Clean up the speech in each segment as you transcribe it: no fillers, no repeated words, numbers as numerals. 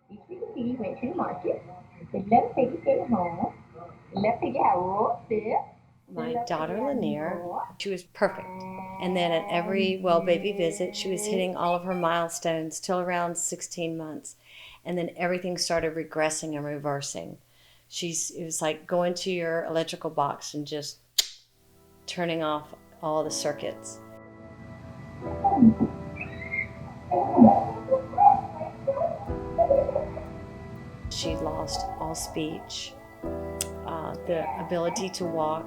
Cái gì vậy chứ mỏi chứ. Thì lớn thì cái hổ, lớn thì cái hổ, dear. My daughter Lanier, she was perfect. And then at every well baby visit, she was hitting all of her milestones till around 16 months. And then everything started regressing and reversing. It was like going to your electrical box and just turning off all the circuits. She lost all speech, the ability to walk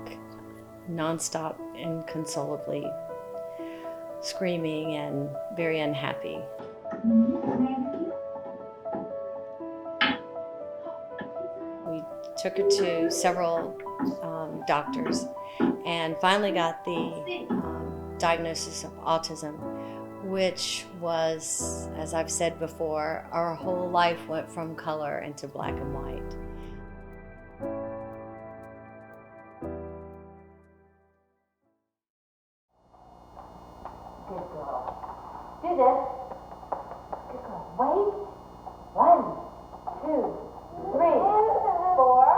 nonstop, inconsolably, screaming and very unhappy. We took her to several doctors and finally got the diagnosis of autism, which was, as I've said before, our whole life went from color into black and white. Good girl. Do this. Good girl. Wait. 1, 2, 3, 4.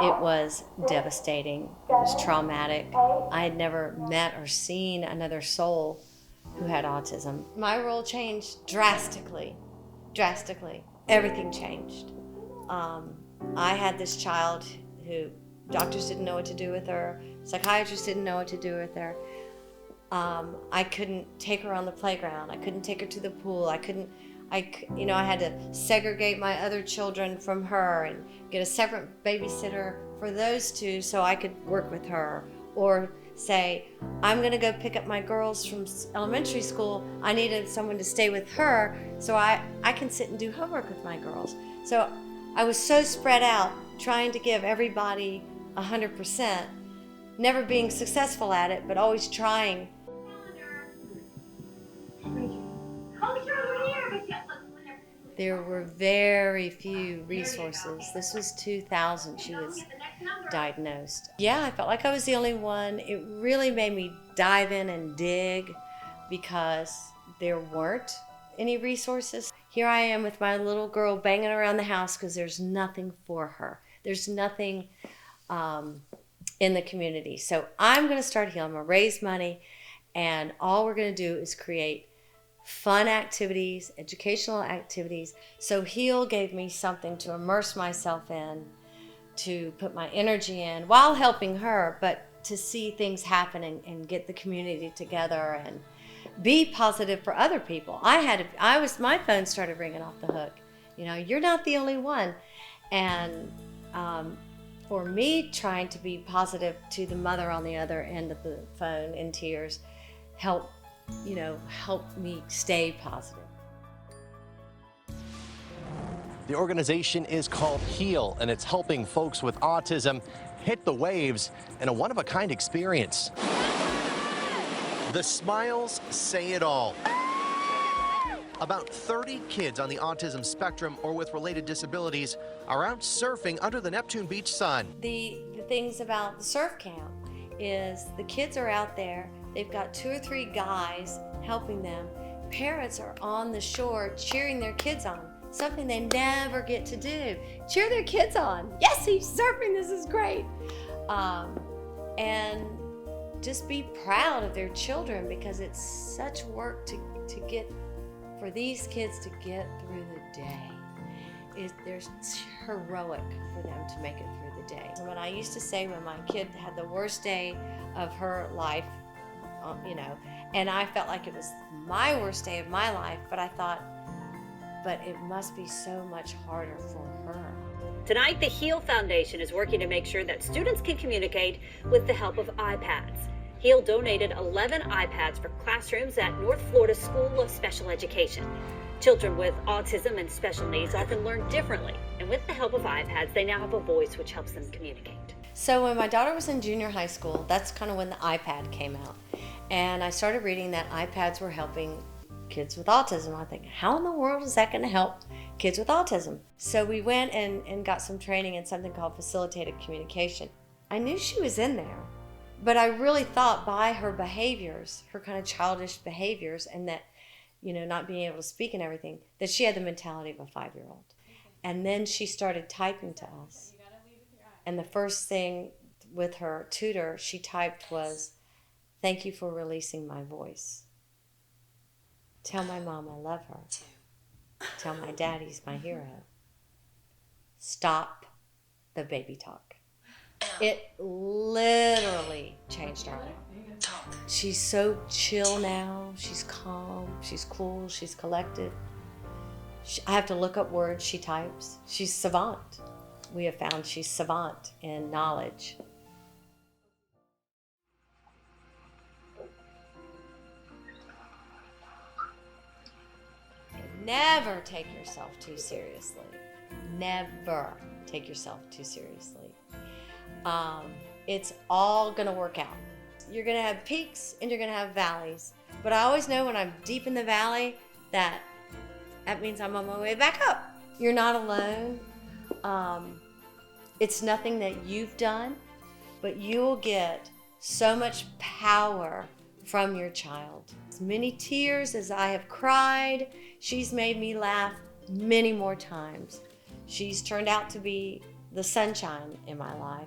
It was devastating. It was traumatic. I had never met or seen another soul who had autism. My role changed drastically. Drastically. Everything changed. I had this child who doctors didn't know what to do with her, psychiatrists didn't know what to do with her. I couldn't take her on the playground. I couldn't take her to the pool. I had to segregate my other children from her and get a separate babysitter for those two so I could work with her. Or say, I'm gonna go pick up my girls from elementary school. I needed someone to stay with her so I can sit and do homework with my girls. So I was so spread out trying to give everybody 100%, never being successful at it, but always trying. There were very few resources. This was 2000, she was diagnosed. Yeah, I felt like I was the only one. It really made me dive in and dig because there weren't any resources. Here I am with my little girl banging around the house because there's nothing for her. There's nothing in the community. So I'm going to start here. I'm going to raise money, and all we're going to do is create fun activities, educational activities. So Heal gave me something to immerse myself in, to put my energy in while helping her, but to see things happen and get the community together and be positive for other people. My phone started ringing off the hook. You're not the only one. And for me, trying to be positive to the mother on the other end of the phone in tears helped me stay positive. The organization is called HEAL, and it's helping folks with autism hit the waves in a one-of-a-kind experience. The smiles say it all. About 30 kids on the autism spectrum or with related disabilities are out surfing under the Neptune Beach sun. The things about the surf camp is the kids are out there. They've got 2 or 3 guys helping them. Parents are on the shore cheering their kids on, something they never get to do. Cheer their kids on. Yes, he's surfing, this is great. And just be proud of their children because it's such work to get, for these kids to get through the day. There's heroic for them to make it through the day. When I used to say when my kid had the worst day of her life, and I felt like it was my worst day of my life, but I thought, but it must be so much harder for her. Tonight, the HEAL Foundation is working to make sure that students can communicate with the help of iPads. HEAL donated 11 iPads for classrooms at North Florida School of Special Education. Children with autism and special needs often learn differently, and with the help of iPads, they now have a voice which helps them communicate. So when my daughter was in junior high school, that's kind of when the iPad came out. And I started reading that iPads were helping kids with autism. I think, how in the world is that going to help kids with autism? So we went and got some training in something called facilitated communication. I knew she was in there, but I really thought by her behaviors, her kind of childish behaviors, and that, not being able to speak and everything, that she had the mentality of a 5-year-old. And then she started typing to us. And the first thing with her tutor she typed was, "Thank you for releasing my voice. Tell my mom I love her. Tell my daddy's my hero. Stop the baby talk." It literally changed her life. She's so chill now. She's calm. She's cool. She's collected. I have to look up words she types. She's savant. We have found she's savant in knowledge. Never take yourself too seriously. Never take yourself too seriously. It's all gonna work out. You're gonna have peaks and you're gonna have valleys. But I always know when I'm deep in the valley that means I'm on my way back up. You're not alone. It's nothing that you've done, but you'll get so much power from your child. As many tears as I have cried, she's made me laugh many more times. She's turned out to be the sunshine in my life.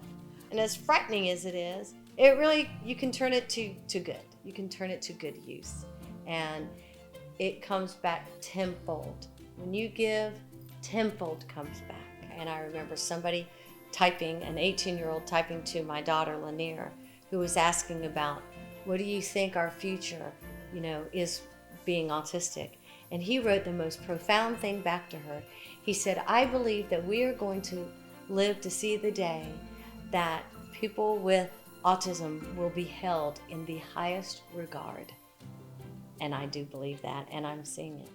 And as frightening as it is, you can turn it to good. You can turn it to good use. And it comes back tenfold. When you give, tenfold comes back. And I remember somebody typing, an 18-year-old typing to my daughter Lanier, who was asking about, what do you think our future, is being autistic? And he wrote the most profound thing back to her. He said, I believe that we are going to live to see the day that people with autism will be held in the highest regard. And I do believe that, and I'm seeing it.